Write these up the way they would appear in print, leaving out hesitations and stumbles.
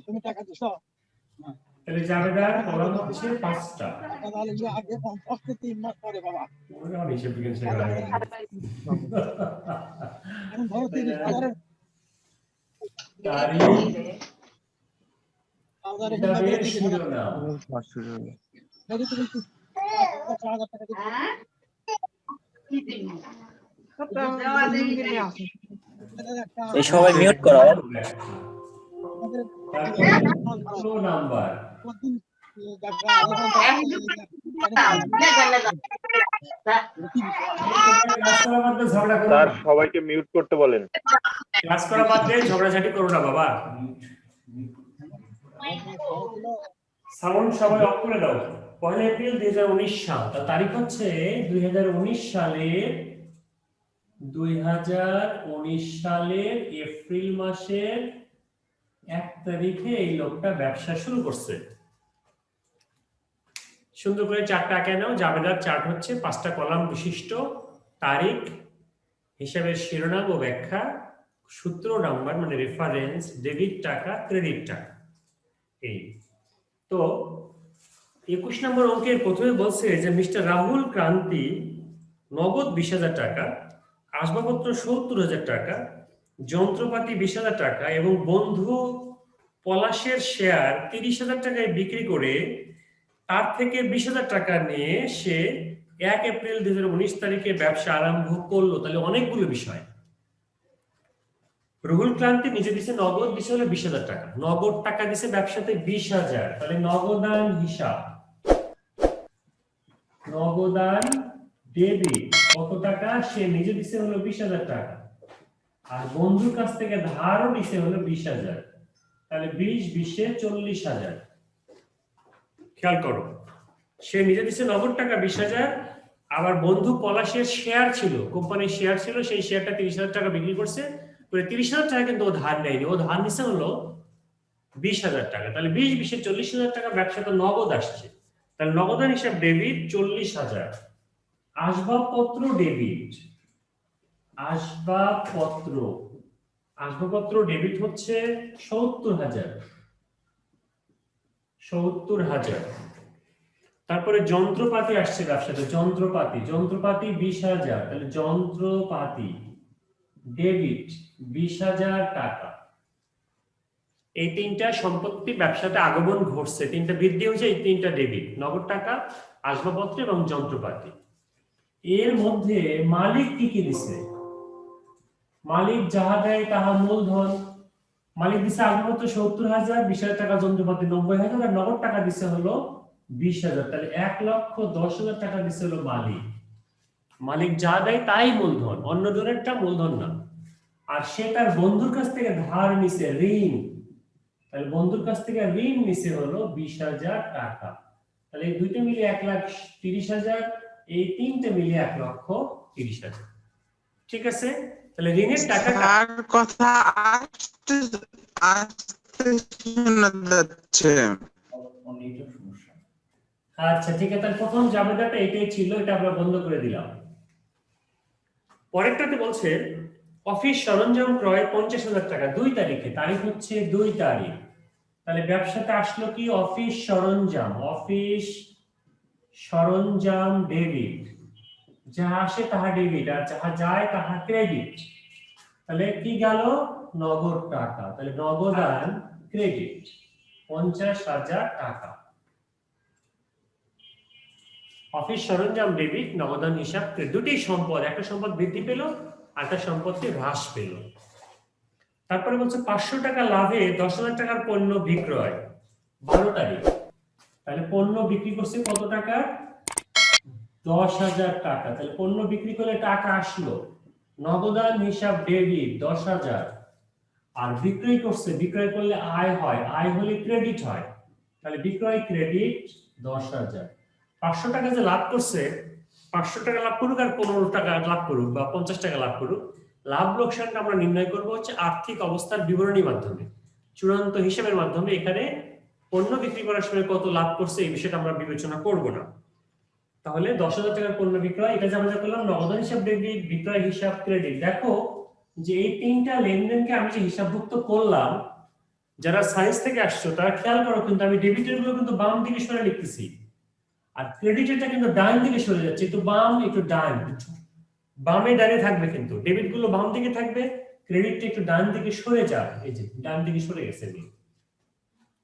তুমি টাকা দিছো? তাহলে জাবেদার কলাম হচ্ছে 5টা। তাহলে যে আগে 50 থেকে 3 মাস পরে বাবা। ওরে আর হিসাব বিজ্ঞান শেখা লাগে। এখন ধরো 30,000 তারিখ হাজারে হিসাবের শিরোনাম। যদি তুমি 4,000 টাকা দিবে। এই সবাই মিউট করো। তারপরে নাম্বার স্যার সবাইকে মিউট করতে বলেন। ক্লাস করা বাদ দিয়ে ঝগড়াঝাটি করো না বাবা। সাউন্ড সবাই অফ করে দাও। 1 এপ্রিল 2019 সাল। তার তারিখ হচ্ছে 2019 সালের এপ্রিল মাসের 1 তারিখে এই লোকটা ব্যবসা শুরু করছে। সুন্দর করে চারটা আঁকে নাও। জাবেদার চার্ট হচ্ছে 5টা কলাম বিশিষ্ট, তারিখ, হিসাবের শিরোনাম ও ব্যাখ্যা, সূত্র নাম্বার মানে রেফারেন্স, ডেবিট টাকা, ক্রেডিট টাকা। এই তো 21 নম্বর অঙ্কের প্রথমে বলছে যে মিস্টার রাহুল ক্রান্তি নগদ 20,000 টাকা, আসবাবপত্র 70,000 টাকা, যন্ত্রপাতি 20,000 টাকা এবং বন্ধু পলাশের শেয়ার 30,000 টাকায় বিক্রি করে তার থেকে 20,000 টাকা নিয়ে সে 1 এপ্রিল 2019 তারিখে ব্যবসা আরম্ভ করলো। তাহলে অনেকগুলো বিষয়। রাহুল ক্রান্তি নিজে দিছে নগদ দিছে হলো 20,000 টাকা, নগদ টাকা দিছে ব্যবসাতে 20,000। তাহলে নগদান হিসাব, নগদান ডেবিট কত টাকা, সে নিজে দিছে হলো 20,000 টাকা আর বন্ধুর কাছ থেকে ধারও দিছে হলো 20,000। তাহলে 20 20 40,000। খেয়াল করো, সে নিজে দিছে নগদ টাকা 20,000, আবার বন্ধু পলাশের শেয়ার ছিল, কোম্পানির শেয়ার ছিল, সেই শেয়ারটা 30,000 টাকা বিক্রি করছে। 30,000 টাকা কিন্তু ও ধার নেয়নি, ও ধার নিছে হলো 20,000 টাকা। তাহলে 20 20 40,000 টাকা ব্যবসা তো নগদ আসছে। তাহলে নগদান হিসাব ডেবিট 40,000। আসবাবপত্র ডেবিট, আসবাবপত্র ডেবিট হচ্ছে 70,000। তারপরে যন্ত্রপাতি আসছে ব্যবসাতে, যন্ত্রপাতি 20,000। তাহলে যন্ত্রপাতি ডেবিট 20,000 টাকা। এই তিনটা সম্পত্তি ব্যবসাতে আগমন ঘটছে, তিনটা বৃদ্ধি হয়েছে, এই তিনটা ডেবিট, নগদ টাকা, আসবাবপত্র এবং যন্ত্রপাতি। এর মধ্যে মালিক কি কি দিছে? মালিক যাহা দেয় তাহা মূলধন। মালিক দিছে আগমত 70,000, 20,000 টাকা যন্ত্রপাতি 90,000 আর নগদ টাকা দিছে হলো 20,000। তাহলে 1,10,000 টাকা দিছে হলো মালিক। মালিক যা দেয় তাই মূলধন, অন্য জনেরটা মূলধন না। আর সে তার বন্ধুর কাছ থেকে ধার নিছে, ঋণ। তাহলে বন্ধুর কাছ থেকে ঋণ নিছে হলো 20,000 টাকা। তাহলে এই দুইটা মিলে 1,30,000, এই তিনটে মিলে 1,30,000। ঠিক আছে, তাহলে ঋণের টাকা তার কথা আসতে শোনা যাচ্ছে। আচ্ছা ঠিক আছে, তাহলে প্রথম জাবেদাটা এটাই ছিল, এটা আমরা বন্ধ করে দিলাম। পরেরটাতে বলছে অফিস সরঞ্জাম ক্রয় 50,000 টাকা 2 তারিখে, তারিখ হচ্ছে 2 তারিখ। তাহলে ব্যবসাতে আসলো কি অফিস সরঞ্জাম ডেবিট, যাহা আসে তাহা ডেবিট আর যাহা যায় তাহা ক্রেডিট। তাহলে কি গেল নগদ টাকা, তাহলে নগদান ক্রেডিট 50,000 টাকা। অফিস সরঞ্জাম ডেবিট, নগদান হিসাব, দুটি সম্পদ, একটা সম্পদ বৃদ্ধি পেল আর একটা সম্পত্তি হ্রাস পেল। তারপরে বলছে 500 টাকা লাভে 10,000 টাকার পণ্য বিক্রয় 12 তারিখ। তাহলে পণ্য বিক্রি করছে কত টাকা? 10,000 টাকা। তাহলে পণ্য বিক্রি করলে টাকা আসলো, নগদান হিসাব ডেবিট 10,000। আর বিক্রয় করছে, বিক্রয় করলে আয় হয়, আয় হলে ক্রেডিট হয়, তাহলে বিক্রয় ক্রেডিট 10,000। 500 টাকা যে লাভ করছে, 500 টাকা লাভ করুক আর 15 টাকা লাভ করুক বা 50 টাকা লাভ করুক, লাভ লোকসানটা আমরা নির্ণয় করব হচ্ছে আর্থিক অবস্থার বিবরণীর মাধ্যমে, চূড়ান্ত হিসাবের মাধ্যমে। এখানে পণ্য বিক্রি করার সময় কত লাভ করছে এই বিষয়টা আমরা বিবেচনা করব না। তাহলে 10,000 টাকার পণ্য বিক্রয়, এটা যে আমরা করলাম নগদান হিসাব ডেবিট, বিক্রয় হিসাব ক্রেডিট। দেখো যে এই তিনটা লেনদেনকে আমি যে হিসাবভুক্ত করলাম, যারা সায়েন্স থেকে আসছো তারা খেয়াল করো, কিন্তু আমি ডেবিটের গুলো কিন্তু বাম দিকে সরে লিখতেছি, আর ক্রেডিটেরটা কিন্তু ডান দিকে সরে যাচ্ছে, একটু বাম একটু ডান, বামে ডানে থাকবে, কিন্তু ডেবিট গুলো বাম দিকে থাকবে, ক্রেডিটটা একটু ডান দিকে সরে যাবে, এই যে ডান দিকে সরে গেছে।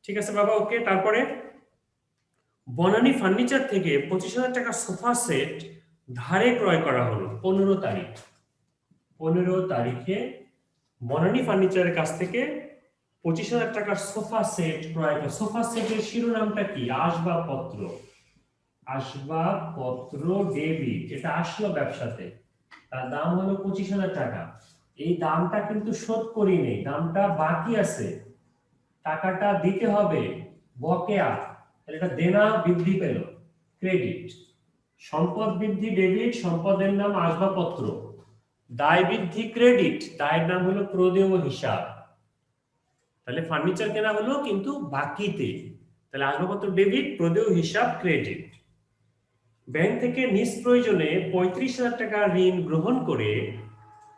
ঠিক আছে বাবা, ওকে। তারপরে বনানী ফার্নিচার থেকে 25,000 টাকা সোফা সেট ধারে ক্রয় করা হলো 15 তারিখ। 15 তারিখে বনানী ফার্নিচারের কাছ থেকে 25,000 টাকার সোফা সেট ক্রয় করা। সোফা সেটের শিরোনামটা কি? আসবাবপত্র। আসবাবপত্র ডেবিট, এটা আসলো ব্যবসাতে, তার দাম হলো 25,000 টাকা। এই দামটা কিন্তু শোধ করি নেই, দামটা বাকি আছে, টাকাটা দিতে হবে, বকেয়া, তাহলে এটা দেনা বৃদ্ধি পেল, ক্রেডিট। সম্পদ বৃদ্ধি ডেবিট, সম্পদের নাম আসবাবপত্র। দায় বৃদ্ধি ক্রেডিট, দায়ের নাম হলো প্রদেয় হিসাব। তাহলে ফার্নিচার কেনা হলো কিন্তু বাকিতে, তাহলে আসবাবপত্র ডেবিট, প্রদেয় হিসাব ক্রেডিট। ব্যাংক থেকে নিজ প্রয়োজনে 35,000 টাকা ঋণ গ্রহণ করে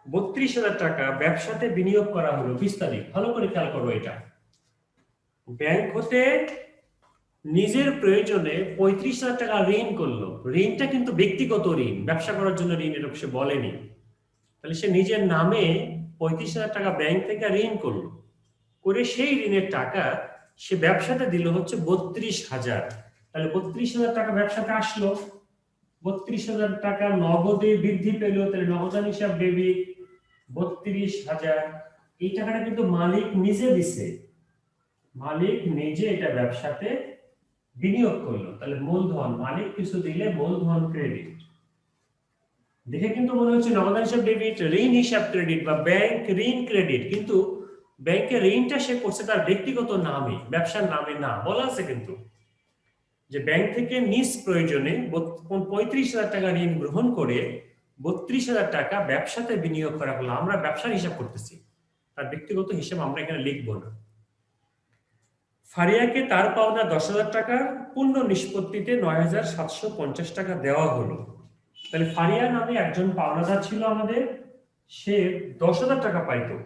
32,000 টাকা ব্যবসাতে বিনিয়োগ করা হলো 20 তারিখ। ভালো করে খেয়াল করো, এটা ব্যাংক হতে নিজের প্রয়োজনে 35,000 টাকা ঋণ করলো। ঋণটা কিন্তু ব্যক্তিগত ঋণ, ব্যবসা করার জন্য ঋণ, এটা সে বলেনি। তাহলে সে নিজের নামে 35,000 টাকা ব্যাংক থেকে ঋণ করলো, করে সেই ঋণের টাকা সে ব্যবসাতে দিল হচ্ছে 32,000। তাহলে 32,000 টাকা ব্যবসাতে আসলো, 32,000 টাকা নগদে বৃদ্ধি পেল, তাহলে নগদান হিসাব ডেবিট 32,000। এই টাকাটা কিন্তু মালিক নিজে দিছে, মালিক নিজে এটা ব্যবসাতে বিনিয়োগ করলো, তাহলে মূলধন, মালিক কিছু দিলে মূলধন ক্রেডিট। দেখে কিন্তু মনে হচ্ছে নগদান হিসাব ডেবিট, ঋণ হিসাব ক্রেডিট বা ব্যাংক ঋণ ক্রেডিট, কিন্তু ব্যাংকের ঋণটা সে করছে তার ব্যক্তিগত নামে, ব্যবসার নামে না, বলা আছে কিন্তু যে ব্যাংক থেকে নিজ প্রয়োজনে 35,000 টাকা ঋণ গ্রহণ করে 32,000 টাকা ব্যবসাতে বিনিয়োগ করা হলো। আমরা ব্যবসার হিসাব করতেছি, তার ব্যক্তিগত হিসাব আমরা এখানে লিখবো না। ফারিয়াকে তার পাওনা 10,000 টাকার পূর্ণ নিষ্পত্তিতে 9,750 টাকা দেওয়া হলো। তাহলে ফারিয়া নামে একজন পাওনাদার ছিল আমাদের, সে 10,000 টাকা পাইতো।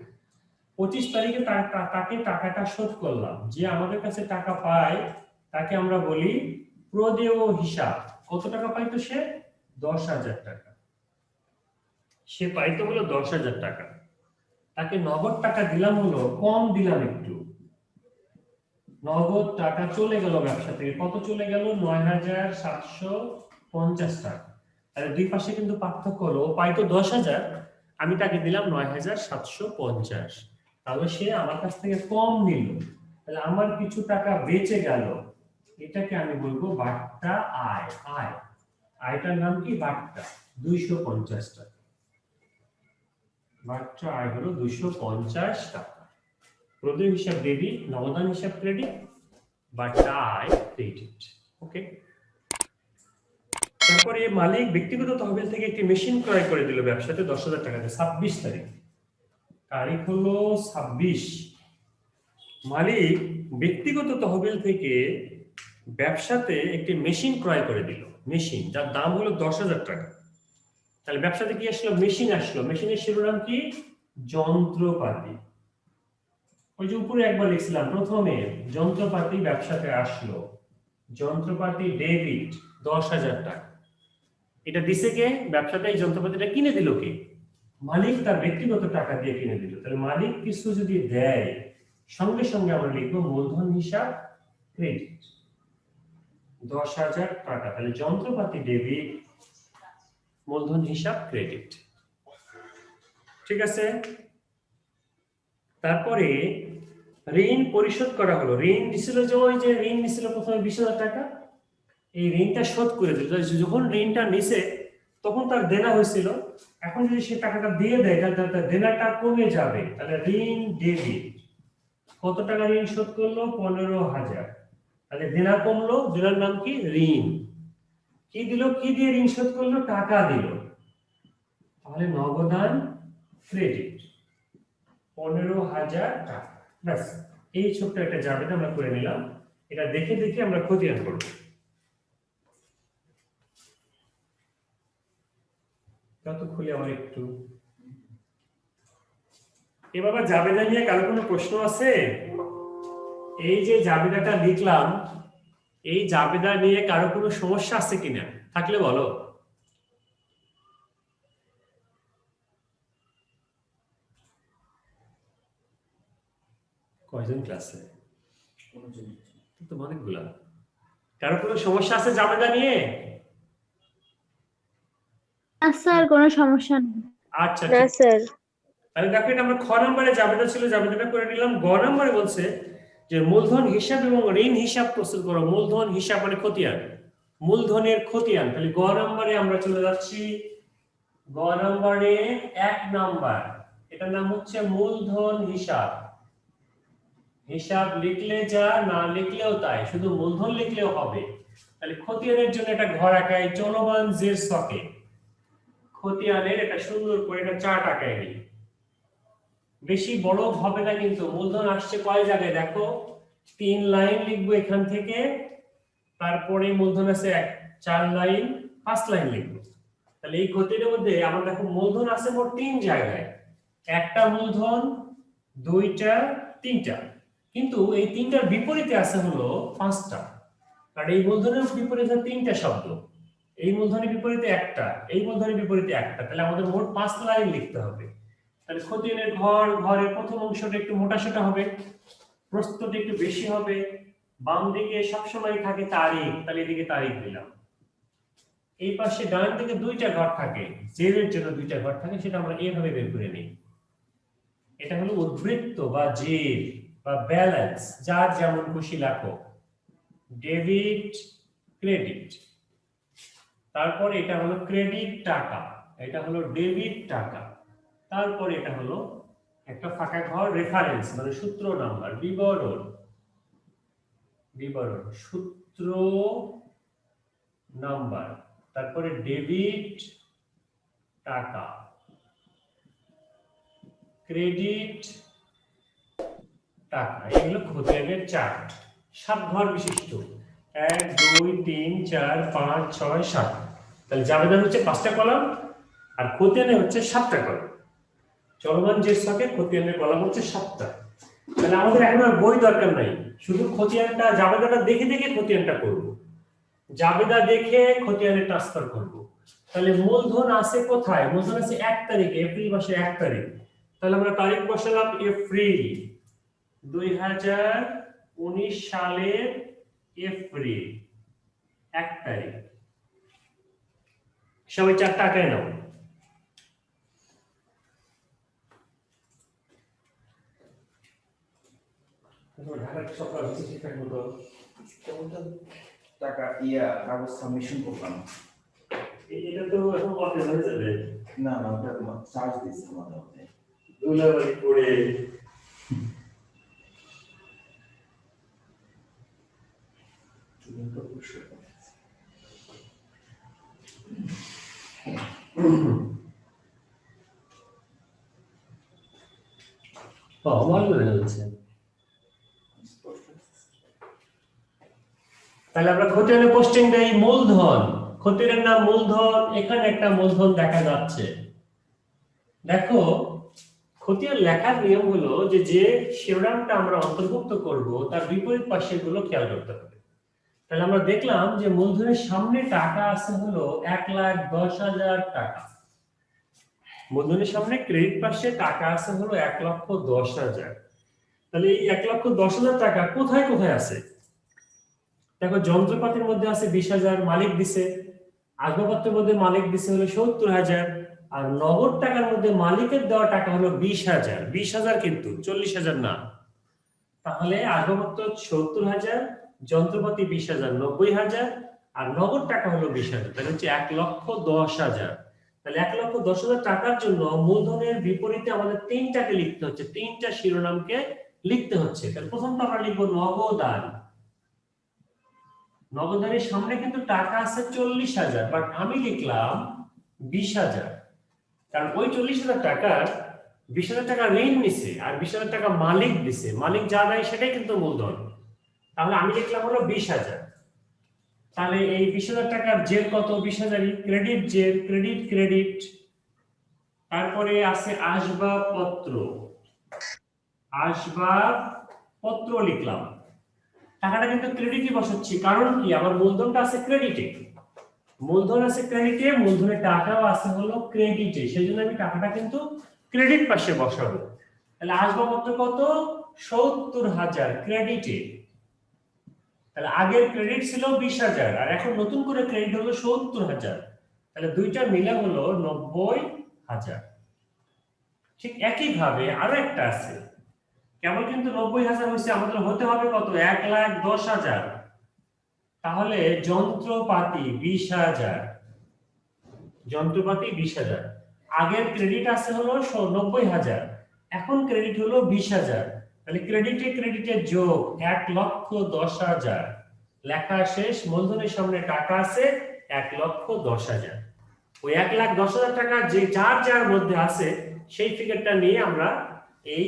25 তারিখে তাকে টাকাটা শোধ করলাম। যে আমাদের কাছে টাকা পায় তাকে আমরা বলি প্রদেয় হিসাব। কত টাকা পাইতো সে? 10,000 টাকা। সে পাইতো হলো 10,000 টাকা। তাকে নগদ টাকা দিলাম হলো, কম দিলাম একটু, নগদ টাকা চলে গেল ব্যবসা থেকে। কত চলে গেল? 9,750 টাকা। তাহলে দুই পাশে কিন্তু পার্থক্য হলো, ও পাইতো 10,000, আমি তাকে দিলাম 9,750। তাহলে সে আমার কাছ থেকে কম নিল, তাহলে আমার কিছু টাকা বেঁচে গেল, এটাকে আমি বলবো বাট্টা আয়। আয়টার নাম কি? বাট্টা, 250 টাকা। বাট্টা আয় হলো 250 টাকা। প্রদেয় হিসাব ডেবিট, নগদান হিসাব ক্রেডিট, বাট্টা আয় ক্রেডিট। ওকে। তারপরে মালিক ব্যক্তিগত তহবিল থেকে একটি মেশিন ক্রয় করে দিল ব্যবসাতে 10,000 টাকাতে 26 তারিখ। তারিখ হলো 26। মালিক ব্যক্তিগত তহবিল থেকে ব্যবসাতে একটি মেশিন ক্রয় করে দিল, মেশিন যার দাম হলো 10,000 টাকা। তাহলে ব্যবসাতে কি আসলো? মেশিন আসলো। মেশিনের শিরোনাম কি? যন্ত্রপাতি। ওই যে উপরে একবার লিখছিলাম, প্রথমে যন্ত্রপাতি ব্যবসাতে আসলো, যন্ত্রপাতি ডেবিট 10,000 টাকা। এটা দিছে কে? ব্যবসাতে এই যন্ত্রপাতিটা কিনে দিল কে? মালিক তার ব্যক্তিগত টাকা দিয়ে কিনে দিল। তাহলে মালিক কিছু যদি দেয়, সঙ্গে সঙ্গে আমরা লিখবো মূলধন হিসাব ক্রেডিট 10,000 টাকা। তাহলে যন্ত্রপাতি ডেবিট, মূলধন হিসাব ক্রেডিট। ঠিক আছে। তারপরে ঋণ পরিশোধ করা হলো। ঋণ দিছিল যে, ওই যে ঋণ নিছিল প্রথমে 20,000 টাকা, এই ঋণটা শোধ করে দিল। যখন ঋণটা নিছে তখন তার দেনা হয়েছিল, এখন যদি সে টাকাটা দিয়ে দেয় তাহলে তার দেনাটা কমে যাবে। তাহলে ঋণ ডেবিট, কত টাকা ঋণ শোধ করলো? 15,000। তাহলে দেনা কমলো, দেনার নাম কি? ঋণ। কি দিল? কি দিয়ে ঋণ শোধ করলো? টাকা দিল। তাহলে নগদান ক্রেডিট 15,000 টাকা। ব্যাস, এই ছোট্ট একটা জাবেদা আমরা করে নিলাম। এটা দেখে দেখে আমরা খতিয়ান করব। কত খুলে আমার একটু এবার জাবেদা নিয়ে কারো কোনো প্রশ্ন আছে? এই যে জাবেদাটা লিখলাম, এই জাবেদা নিয়ে কারো কোনো সমস্যা আছে কিনা? থাকলে বলো। কয়জন ক্লাসে? তো অনেকগুলা। কারো কোনো সমস্যা আছে জাবেদা নিয়ে? স্যার কোনো সমস্যা নেই। আচ্ছা না স্যার। তাহলে দেখো এটা আমরা খ নম্বরে জাবেদা ছিল, জাবেদাটা করে নিলাম। গ নম্বরে বলছে যে মূলধন হিসাব এবং ঋণ হিসাব প্রস্তুত করো। মূলধন হিসাব মানে খতিয়ান, মূলধনের খতিয়ান। তাহলে গ নম্বরে আমরা চলে যাচ্ছি। গ নম্বরে 1 নাম্বার, এটার নাম হচ্ছে মূলধন হিসাব। হিসাব লিখলে যা, না লিখলেও তাই, শুধু মূলধন লিখলেও হবে। তাহলে খতিয়ানের জন্য একটা ঘর আঁকাই চলমান জের ছকে। খতিয়ানের এটা সুন্দর করে এটা চার্ট আঁকাই নিই। বেশি বড় হবে না কিন্তু। মূলধন আসছে কয় জায়গায় দেখো, 3 লাইন লিখবো এখান থেকে, তারপরে মূলধন আছে 4 লাইন, 5 লাইন লিখবো। তাহলে এই খতিয়ানের মধ্যে আমার দেখো মূলধন আছে মোট 3 জায়গায়। একটা মূলধন, দুইটা, তিনটা, কিন্তু এই তিনটার বিপরীতে আছে হলো 5টা। কারণ এই মূলধনের বিপরীতে 3টা শব্দ, এই মূলধনের বিপরীতে একটা, এই মূলধনের বিপরীতে একটা। তাহলে আমাদের মোট 5 লাইন লিখতে হবে। তাহলে খতিয়ানের ঘর, ঘরের প্রথম অংশটা একটু মোটাসোটা হবে, প্রস্থটা একটু বেশি হবে, বাম দিকে সবসময় থাকে তারিখ, তাহলে এদিকে তারিখ দিলাম। এই পাশে ডান দিকে 2টা ঘর থাকে, জেরের জন্য 2টা ঘর থাকে, সেটা আমরা এইভাবে বের করে নিই। এটা হলো উদ্বৃত্ত বা জের বা ব্যালেন্স, যার যেমন খুশি লেখো, ডেবিট ক্রেডিট। তারপর এটা হলো ক্রেডিট টাকা, এটা হলো ডেবিট টাকা। তারপর এটা হলো একটা ফাঁকা ঘর রেফারেন্স মানে সূত্র নাম্বার, বিবরণ, বিবরণ সূত্র নাম্বার। তারপরে ডেবিট টাকা, ক্রেডিট টাকা। এগুলো খতিয়ানের চার্ট, 7 ঘর বিশিষ্ট। 1 2 3 4 5 6 7। তাহলে জাবেদার হচ্ছে 5টা কলাম আর খতিয়ানে হচ্ছে 7টা কলাম। চলমান যে ছকে খতিয়ানের কলাম হচ্ছে 7টা। তাহলে আমাদের এখন আর বই দরকার নাই, শুধু খতিয়ানটা জাবেদাটা দেখে দেখে খতিয়ানটা করব। জাবেদা দেখে খতিয়ানে ট্রান্সফার করব। তাহলে মূলধন আছে কোথায়? মূলধন আছে 1 তারিখে, এপ্রিল মাসের 1 তারিখ। তাহলে আমরা তারিখ বসালাম এপ্রিল, 2019 সালের এপ্রিল 1 তারিখ। সবাই 4 টাকায় নাও। টাকা কাগজ সাবমিশন করলাম। এটা তো এখন কত হয়ে যাবে? না ওটা চার্জ দিচ্ছে আমাদের মধ্যে। দুলাবাড়ি করে তাহলে আমরা খতিয়ানে পোস্টিং দেই মূলধন, খতিয়ানের নাম মূলধন, এখানে একটা মূলধন দেখা যাচ্ছে। দেখো খতিয়ান লেখার নিয়ম হলো যে যে শিরোনামটা আমরা অন্তর্ভুক্ত করব তার বিপরীত পাশে গুলো খেয়াল করতে হবে। তাহলে আমরা দেখলাম যে মূলধনের সামনে টাকা আছে হলো 1,10,000 টাকা। মূলধনের সামনে ক্রেডিট পাশে টাকা আছে হলো 1,10,000। তাহলে এই 1,10,000 টাকা কোথায় কোথায় আছে? দেখো যন্ত্রপাতির মধ্যে আছে 20,000, মালিক দিছে। আসবাবপত্রের মধ্যে মালিক দিছে হলো 70,000। আর নগদ টাকার মধ্যে মালিকের দেওয়া টাকা হলো 20,000। 20,000 কিন্তু 40,000 না। তাহলে আসবাবপত্র 70,000, যন্ত্রপাতি 20,000, 90,000, আর নগদ টাকা হলো 20,000। তাহলে হচ্ছে 1,10,000। তাহলে 1,10,000 টাকার জন্য মূলধনের বিপরীতে আমাদের 3টাকে লিখতে হচ্ছে, 3টা শিরোনামকে লিখতে হচ্ছে। তাহলে প্রথমটা আমরা লিখবো নগদান। নগদানের সামনে কিন্তু টাকা আছে 40,000, বাট আমি লিখলাম 20,000, কারণ ওই 40,000 টাকার 20,000 টাকা ঋণ নিছে আর 20,000 টাকা মালিক দিছে। মালিক যা দেয় সেটাই কিন্তু মূলধন। তাহলে আমি লিখলাম হলো 20,000। তাহলে এই 20,000 টাকার জের কত? 20,000ই ক্রেডিট জের, ক্রেডিট ক্রেডিট। তারপরে আছে আসবাবপত্র, আসবাবপত্র লিখলাম, টাকাটা কিন্তু ক্রেডিটে বসাচ্ছি, কারণ কি আমার মূলধনটা আছে ক্রেডিটে, মূলধন আছে ক্রেডিটে, মূলধনের টাকাও আছে হলো ক্রেডিটে, সেজন্য আমি টাকাটা কিন্তু ক্রেডিট পাশে বসাবো। তাহলে আসবাবপত্র কত? ৭০,০০০ ক্রেডিটে। তাহলে আগের ক্রেডিট ছিল ২০,০০০ আর এখন নতুন করে ক্রেডিট হলো ৭০,০০০, তাহলে দুইটা মিলে হলো ৯০,০০০। ঠিক একই ভাবে আরো একটা আছে, কেবল কিন্তু ৯০,০০০ হয়েছে, আমাদের হতে হবে কত? ১,১০,০০০। তাহলে যন্ত্রপাতি ২০,০০০, যন্ত্রপাতি ২০,০০০। আগের ক্রেডিট আছে হলো ৯০,০০০, এখন ক্রেডিট হলো ২০,০০০, তাহলে ক্রেডিটে ক্রেডিটে যোগ ১,১০,০০০। লেখা শেষ, মূলধনের সামনে টাকা আছে ১,১০,০০০। ওই ১,১০,০০০ টাকা যে যার যার মধ্যে আছে সেই ফিগারটা নিয়ে আমরা এই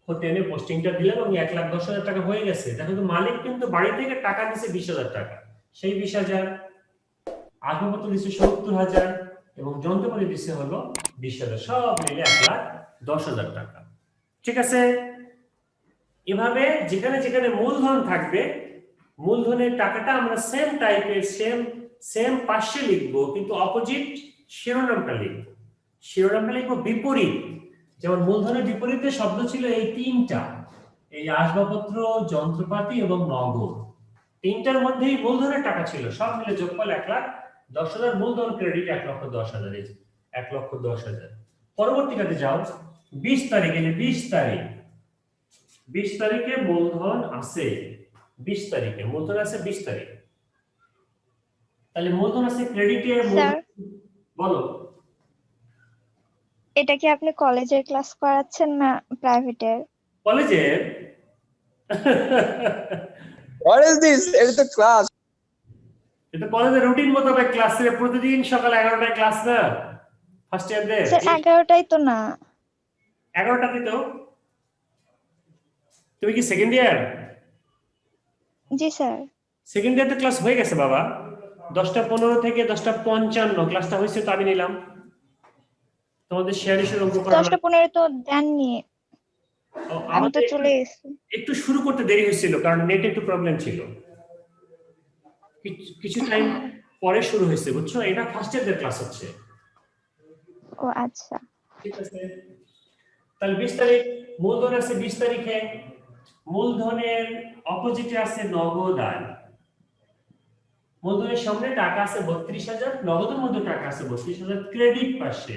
খতিয়ানে পোস্টিংটা দিলাম এবং ১,১০,০০০ টাকা হয়ে গেছে। দেখো তো মালিক কিন্তু বাড়ি থেকে টাকা দিছে ২০,০০০ টাকা, সেই ২০,০০০ আসবাবপত্র দিচ্ছে ৭০,০০০ এবং যন্ত্রপাতি দিচ্ছে হলো ২০,০০০, সব মিলে ১,১০,০০০ টাকা। ঠিক আছে? এভাবে যেখানে যেখানে মূলধন থাকবে, মূলধনের টাকাটা আমরা সেম টাইপের সেম পাশে লিখবো, কিন্তু অপোজিট শিরোনামটা লিখবো। শিরোনামটা লিখবো বিপরীত। যেমন মূলধনের বিপরীতে শব্দ ছিল এই তিনটা, এই আসবাবপত্র, যন্ত্রপাতি এবং নগদ। তিনটার মধ্যেই মূলধনের টাকা ছিল, সব মিলে যোগফল ১,১০,০০০। মূলধন ক্রেডিট ১,১০,০০০, ১,১০,০০০। পরবর্তীটাতে যাও, ২০ তারিখে, ২০ তারিখ, ২০ তারিখে মূলধন আছে, ২০ তারিখে মূলধন আছে ২০ তারিখ। তাহলে মূলধন আছে ক্রেডিটে, স্যার, বলো। এটা কি আপনি কলেজের ক্লাস করাচ্ছেন না প্রাইভেটের? কলেজের। What is this? এটা তো ক্লাস। এটা কলেজের রুটিন মোতাবেক ক্লাসে প্রতিদিন সকাল 11টায় ক্লাস না, ফার্স্ট ইয়ারদের। স্যার 11টাই তো না। 11টাতে তো। তুমি কি সেকেন্ড ইয়ার? জি স্যার। সেকেন্ড ইয়ার তো ক্লাস হয়ে গেছে বাবা, 10:15 থেকে 10:55 ক্লাসটা হয়েছে, তো আমি নিলাম। তোমাদের শেয়ার ইস্যুর অঙ্ক করা 10টা 15 তো দেননি, আমি তো চলে গেছি। একটু শুরু করতে দেরি হয়েছিল কারণ নেটে একটু প্রবলেম ছিল, কিছু টাইম পরে শুরু হয়েছে, বুঝছো? এটা ফার্স্ট ইয়ারদের ক্লাস হচ্ছে। ও আচ্ছা। ঠিক আছে, তাহলে 20 তারিখ মূলধন আছে, 20 তারিখে মূলধনের অপোজিটে আছে নগদ আয়। মূলধনের সামনে টাকা আছে ৩২,০০০, নগদের মধ্যে টাকা আছে ৩২,০০০ ক্রেডিট পাশে,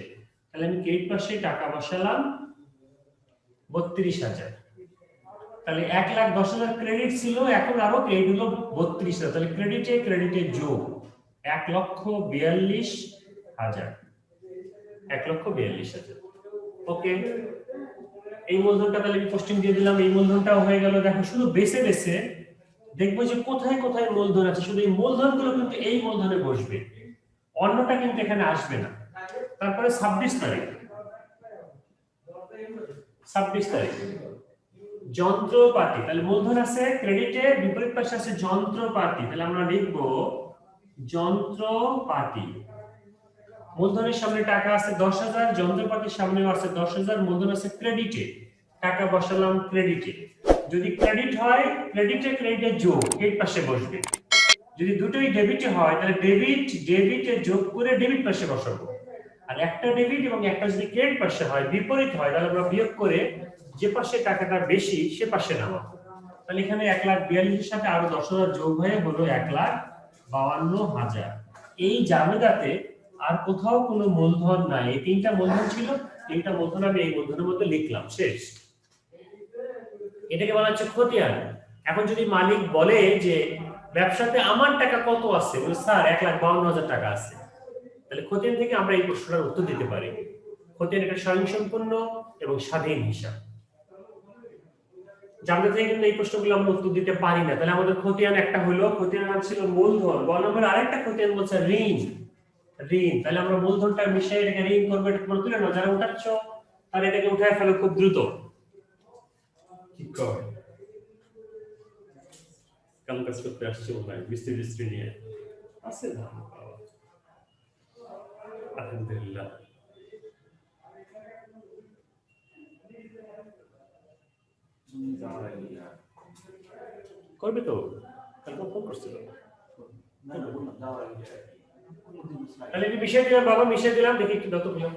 তাহলে আমি ক্রেডিট পাশে টাকা বসালাম ৩২,০০০। তাহলে ১,১০,০০০ ক্রেডিট ছিল, এখন আরো ক্রেডিট হলো ৩২,০০০, তাহলে ক্রেডিটে ক্রেডিটে যোগ ১,৪২,০০০, ১,৪২,০০০। ওকে, এই মূলধনটা তাহলে আমি পোস্টিং দিয়ে দিলাম, এই মূলধনটাও হয়ে গেল। দেখো শুধু বেছে বেছে দেখবো যে কোথায় কোথায় মূলধন আছে, শুধু এই মূলধনগুলো কিন্তু এই মূলধনে বসবে, অন্যটা কিন্তু এখানে আসবে না। তারপরে ২৬ তারিখ, ২৬ তারিখ যন্ত্রপাতি, তাহলে মূলধন আছে ক্রেডিটে, বিপরীত পাশে আছে যন্ত্রপাতি, তাহলে আমরা লিখবো যন্ত্রপাতি। মূলধনের সামনে টাকা আছে ১০,০০০, যন্ত্রপাতির সামনেও আছে ১০,০০০, মূলধন আছে ক্রেডিটে, টাকা বসালাম ক্রেডিটে। যদি ক্রেডিট হয় ক্রেডিটে ক্রেডিটে যোগ এই পাশে বসবে, যদি দুটোই ডেবিটে হয় তাহলে ডেবিটে যোগ করে ডেবিট পাশে বসাবো, আর একটা ডেবিট এবং একটা যদি ক্রেডিট পাশে হয়, বিপরীত হয়, তাহলে আমরা বিয়োগ করে যে পাশে টাকাটা বেশি সে পাশে নামাবো। তাহলে এখানে ১,৪২,০০০ সাথে আরো ১০,০০০ যোগ হয়ে হলো ১,৫২,০০০। এই জাবেদাতে আর কোথাও কোনো মূলধন নাই, এই তিনটা মূলধন ছিল, তিনটা মূলধন আমি এই মূলধনের মধ্যে লিখলাম, শেষ। এটাকে বলা হচ্ছে খতিয়ান। এখন যদি মালিক বলে যে ব্যবসাতে আমার টাকা কত আছে, বলে স্যার ১,৫২,০০০ টাকা আছে, তাহলে খতিয়ান থেকে আমরা এই প্রশ্নটার উত্তর দিতে পারি। খতিয়ান একটা স্বয়ংসম্পূর্ণ এবং স্বাধীন হিসাব, জানতে থেকে কিন্তু এই প্রশ্নগুলো আমরা উত্তর দিতে পারি না। তাহলে আমাদের খতিয়ান একটা হলো, খতিয়ানের নাম ছিল মূলধন। গ নম্বর আরেকটা খতিয়ান বলছে ঋণ, ঋণ। তাহলে আমরা মূলধনটা মিশিয়ে এটাকে ঋণ করবো, এটা তোমরা তুলে নাও, যারা উঠাচ্ছ তাহলে এটাকে উঠায় ফেলো খুব দ্রুত। ঠিক করে কাম কাজ করতে আসছে মনে হয়, মিস্ত্রি নিয়ে আছে না? আলহামদুলিল্লাহ। করবে তো, কালকে ফোন করছিল। তাহলে কি মিশিয়ে দিলাম বাবা, মিশিয়ে দিলাম, দেখি একটু দত দিলাম,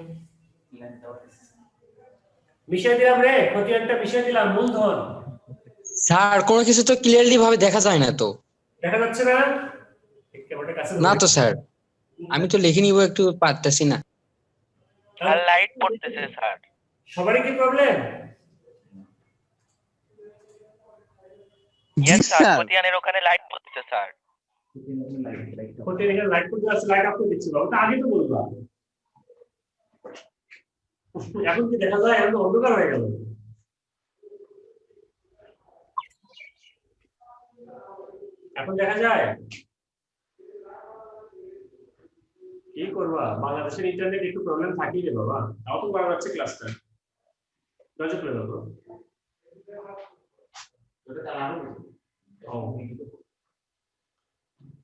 মিশিয়ে দিলাম রে, খতিয়ানটা মিশিয়ে দিলাম, মূলধন। স্যার কোনো কিছু তো ক্লিয়ারলি ভাবে দেখা যায় না তো। দেখা যাচ্ছে না? ক্যামেরাটা কাছে না তো স্যার, আমি তো লিখে নিব, একটু পারতেছি না। আর লাইট পড়তেছে স্যার। সবারই কি প্রবলেম? ইয়েস স্যার, খতিয়ানের ওখানে লাইট পড়তেছে স্যার। খতিয়ানের লাইট পড়তে আছে, লাইট আপনি দিচ্ছি বাবা, তা আগে তো বলবা। এখন কি দেখা যায়? এখন তো অন্ধকার হয়ে গেল। এখন দেখা যায়? কি করবা, বাংলাদেশের ইন্টারনেট একটু প্রবলেম থাকেই রে বাবা, তাও তো করা যাচ্ছে ক্লাসটা। দরজা খুলে দাও।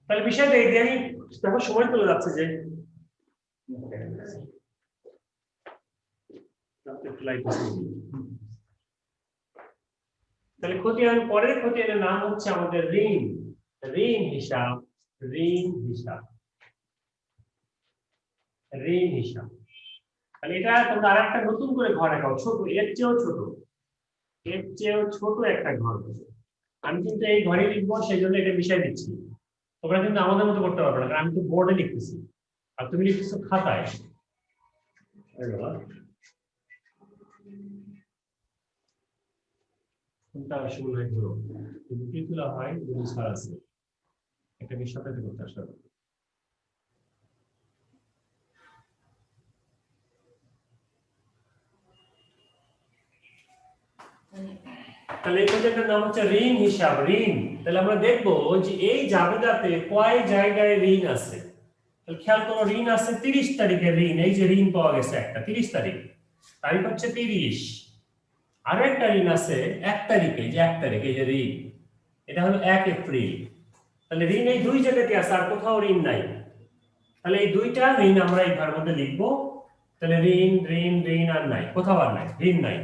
তাহলে বিষয়টা এই যে আমি দেখো সময় চলে যাচ্ছে যে তাহলে খতিয়ান, পরের খতিয়ানের নাম হচ্ছে আমাদের ঋণ। ঋণ হিসাব, ঋণ হিসাব, ঋণ হিসাব। তাহলে এটা তোমরা আরেকটা নতুন করে ঘর আঁকাও, ছোট, এর চেয়েও ছোট, এর চেয়েও ছোট একটা ঘর। আমি কিন্তু এই ঘরে লিখবো, সেই জন্য এটা বিষয় দিচ্ছি। তোমরা কিন্তু আমাদের মতো করতে পারবে না, কারণ আমি তো বোর্ডে লিখতেছি আর তুমি লিখতেছো খাতায়। কোনটা আসলে হয় ধরো যদি তোলা হয় যদি ছাড় আছে একটা বিষয় সাথে করতে আসবে। তাহলে এই প্রজেক্টের নাম হচ্ছে ঋণ হিসাব, ঋণ। তাহলে আমরা দেখবো যে এই জাবেদাতে কয় জায়গায় ঋণ আছে। তাহলে খেয়াল করো, ঋণ আছে 30 তারিখে ঋণ, এই যে ঋণ পাওয়া গেছে একটা 30 তারিখ, তারিখ হচ্ছে 30। আর একটা ঋণ আছে 1 তারিখে, যে 1 তারিখ, এই যে ঋণ, এটা হলো 1 এপ্রিল। তাহলে ঋণ এই দুই জায়গাতে আছে, আর কোথাও ঋণ নাই। তাহলে এই দুইটা ঋণ আমরা এই ঘরের মধ্যে লিখবো। তাহলে ঋণ ঋণ ঋণ আর নাই, কোথাও আর নাই, ঋণ নাই।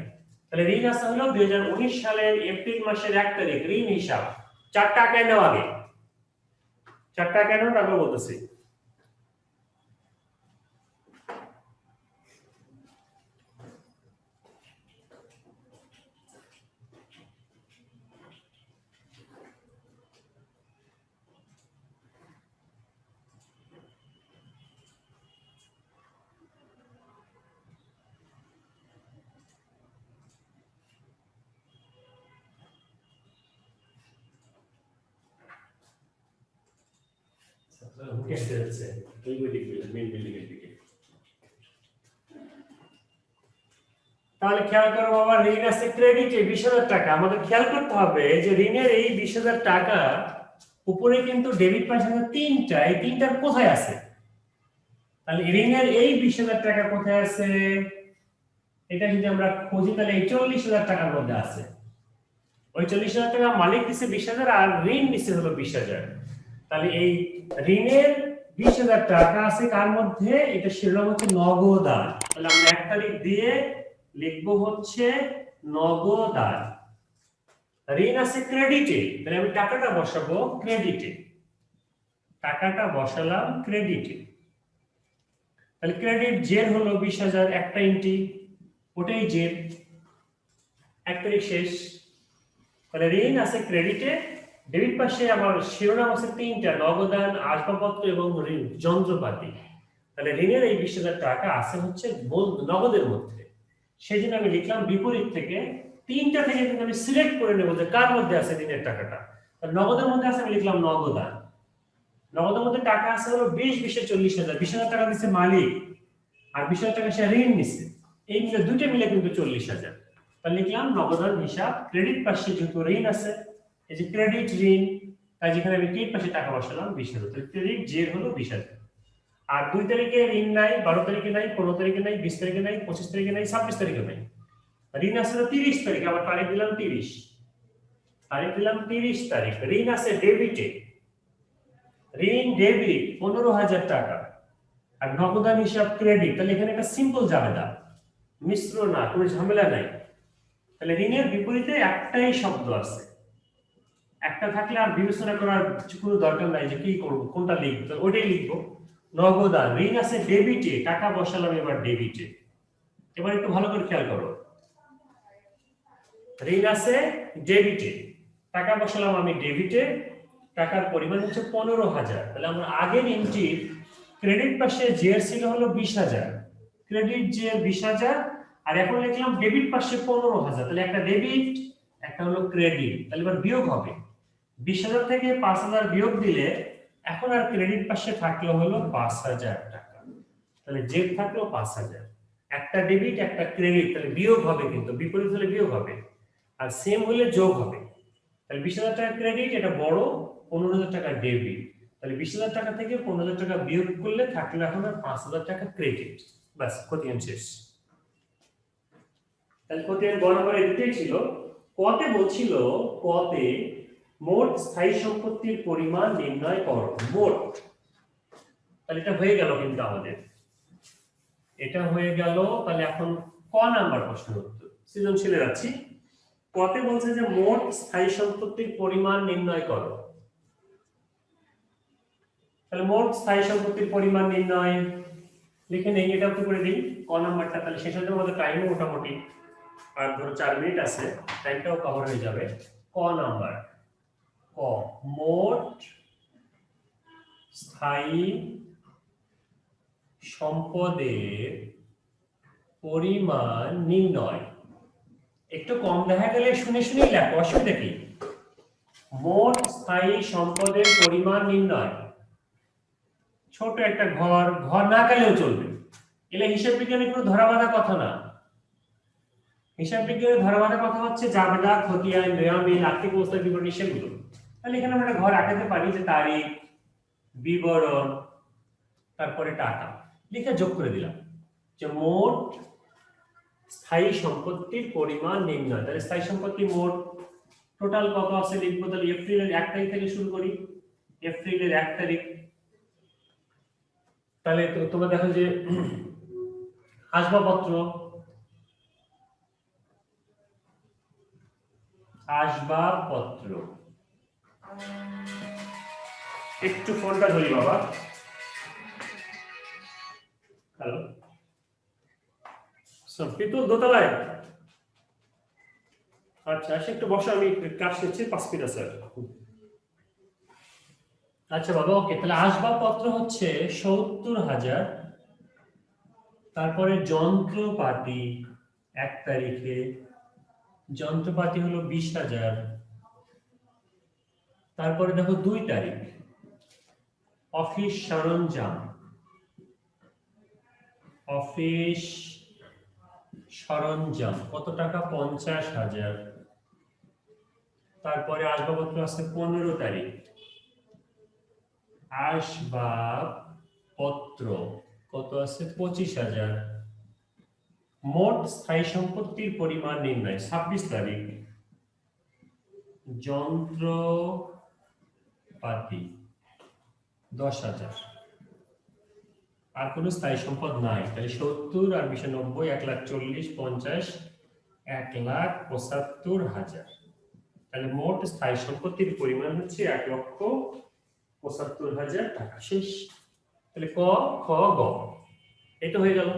তাহলে ঋণ আছে হলো 2019 সালের এপ্রিল মাসের 1 তারিখ, ঋণ হিসাব। 4 টাকা নাও আগে, 4 টাকা নাও, তারপর বলতেছি। তাহলে খেয়াল করো বাবা, ঋণ আছে ক্রেডিটে 20,000 টাকা। আমাদের খেয়াল করতে হবে যে ঋণের এই 20,000 টাকা উপরে কিন্তু ডেবিট পাশে তিনটা, এই তিনটার কোথায় আছে? তাহলে ঋণের এই 20,000 টাকা কোথায় আছে? এটা যদি আমরা খুঁজি তাহলে এই 40,000 টাকার মধ্যে আছে। ওই 40,000 টাকা মালিক দিছে 20,000 আর ঋণ দিছে হলো 20,000। তাহলে এই ঋণের 20,000 টাকা আছে কার মধ্যে? এটা শিরোনাম হচ্ছে নগদান। তাহলে আমরা 1 তারিখ দিয়ে লিখবো হচ্ছে নগদান। ঋণ আছে ক্রেডিটে, তাহলে আমি টাকাটা বসাবো ক্রেডিটে, টাকাটা বসালাম ক্রেডিটে। তাহলে ক্রেডিট জের হলো 20,000, একটা এন্ট্রি, ওটাই জের, 1 তারিখ শেষ। তাহলে ঋণ আছে ক্রেডিটে, ডেবিট পাশে আমার শিরোনাম আছে তিনটা, নগদান, আসবাবপত্র এবং ঋণ যন্ত্রপাতি। তাহলে ঋণের এই 20,000 টাকা আছে হচ্ছে নগদের মধ্যে, সেই জন্য আমি লিখলাম বিপরীত থেকে, তিনটা থেকে কিন্তু আমি সিলেক্ট করে নেবো যে কার মধ্যে আছে ঋণের টাকাটা। নগদের মধ্যে আছে, আমি লিখলাম নগদান। নগদের মধ্যে টাকা আছে হলো 20 40,000, 20,000 টাকা দিচ্ছে মালিক আর 20,000 টাকা সে ঋণ নিছে, এই মিলে দুইটা মিলে কিন্তু 40,000। তাহলে লিখলাম নগদান হিসাব। ক্রেডিট পাশে যেহেতু ঋণ আছে, এই যে ক্রেডিট ঋণ, তাই যেখানে আমি ক্রেডিট পাশে টাকা বসালাম 20,000, তাহলে ক্রেডিট জের হলো 20,000। আর 2 তারিখে ঋণ নাই, 12 তারিখে নাই, 15 তারিখে নাই, 20 তারিখে নাই, 25 তারিখে নাই, 26 তারিখে নাই। ঋণ আছে 30 তারিখে, আবার তারিখ দিলাম 30, তারিখ দিলাম 30 তারিখ। ঋণ আছে ডেবিটে, ঋণ ডেবিট 15,000 টাকা আর নগদান হিসাব ক্রেডিট। তাহলে এখানে একটা সিম্পল জাবেদা, মিশ্র না, কোনো ঝামেলা নাই। তাহলে ঋণের বিপরীতে একটাই শব্দ আছে, একটা থাকলে আর বিবেচনা করার কোনো দরকার নাই যে কি করব, কোনটা লিখব, ওটাই লিখবো। নগদান, ঋণ আছে ডেবিটে, টাকা বসালাম এবার ডেবিটে। এবার একটু ভালো করে খেয়াল করো, ঋণ আছে ডেবিটে, টাকা বসালাম আমি ডেবিটে, টাকার পরিমাণ হচ্ছে 15,000। তাহলে আমরা আগের ঋণটির ক্রেডিট পাশে যে ছিল হলো 20,000, ক্রেডিট যে 20,000, আর এখন লিখলাম ডেবিট পাশে 15,000। তাহলে একটা ডেবিট একটা হলো ক্রেডিট। তাহলে এবার বিয়োগ হবে, 20,000 থেকে 5,000 বিয়োগ দিলে এখন আর ক্রেডিট পাশে থাকলো হলো 5,000 টাকা। তাহলে যে থাকলো 5,000, একটা ডেবিট একটা ক্রেডিট, তাহলে বিয়োগ হবে, কিন্তু বিপরীত হলে বিয়োগ হবে, আর সেম হলে যোগ হবে। তাহলে 20,000 টাকা ক্রেডিট, এটা বড়, 15,000 টাকা ডেবিট। তাহলে 20,000 টাকা থেকে 15,000 টাকা বিয়োগ করলে থাকলো এখন আর 5,000 টাকা ক্রেডিট। বাস, খতিয়ান শেষ। তাহলে খতিয়ান বরাবর এটাই ছিল। কতে বলছিল, কতে মোট স্থায়ী সম্পত্তির পরিমাণ নির্ণয় করো, মোট। তাহলে এটা হয়ে গেল, কিন্তু আমাদের এটা হয়ে গেল। তাহলে এখন ক নাম্বার প্রশ্ন উত্তর, সৃজনশীলে যাচ্ছি। কতে বলছে যে মোট স্থায়ী সম্পত্তির পরিমাণ নির্ণয় করো। তাহলে মোট স্থায়ী সম্পত্তির পরিমাণ নির্ণয় লিখে নেই, এটা একটু করে দিই ক নাম্বারটা। তাহলে শেষ হতে আমাদের টাইমও মোটামুটি আর ধরো 4 মিনিট আছে, টাইমটাও কভার হয়ে যাবে। ক নাম্বার, ক, মোট স্থায়ী সম্পদের পরিমাণ নির্ণয়। একটু কম দেখা গেলে শুনে শুনেই লেখো, অসুবিধা কি? মোট স্থায়ী সম্পদের পরিমাণ নির্ণয়। ছোট একটা ঘর, ঘর না গেলেও চলবে, এলে হিসাব বিজ্ঞানে কোনো ধরাবাঁধা কথা না। হিসাব বিজ্ঞানের ধরাবাঁধা কথা হচ্ছে জাবেদা, খতিয়ান, দেয়ামিল, আর্থিক অবস্থার বিবরণী, সেগুলো। তাহলে এখানে আমরা একটা ঘর আঁকাতে পারি, যে তারিখ, বিবরণ, তারপরে টাকা লিখে যোগ করে দিলাম, যে মোট স্থায়ী সম্পত্তির পরিমাণ নির্ণয়। তাহলে স্থায়ী সম্পত্তি মোট টোটাল কত আছে লিখবো। তাহলে এপ্রিলের 1 তারিখ থেকে শুরু করি, এপ্রিলের 1 তারিখ। তাহলে তোমরা দেখো যে আসবাবপত্র, আসবাবপত্র, একটু ফোনটা ধরি বাবা। হ্যালো, পিতুল দোতলায়, আচ্ছা এসে একটু বসো, আমি ক্লাস নিচ্ছি, 5 মিনিট আছে। আচ্ছা বাবা, ওকে। তাহলে আসবাবপত্র হচ্ছে 70,000, তারপরে যন্ত্রপাতি 1 তারিখে, যন্ত্রপাতি হলো 20,000। তারপরে দেখো 2 তারিখ, অফিস সরঞ্জাম, অফিস সরঞ্জাম কত টাকা, 50,000। তারপরে আসবাবপত্র আছে 15 তারিখ, আসবাবপত্র কত আছে, 25,000। মোট স্থায়ী সম্পত্তির পরিমাণ নির্ণয় 26 তারিখ, যন্ত্রপাতি 10,000। আর কোনো স্থায়ী সম্পদ নাই। তাহলে 70 আর 20 90, 1,40,000, 50, 1,75,000। তাহলে মোট স্থায়ী সম্পত্তির পরিমাণ হচ্ছে 1,75,000 টাকা। শেষ। তাহলে ক, খ, গ, এটা হয়ে গেল।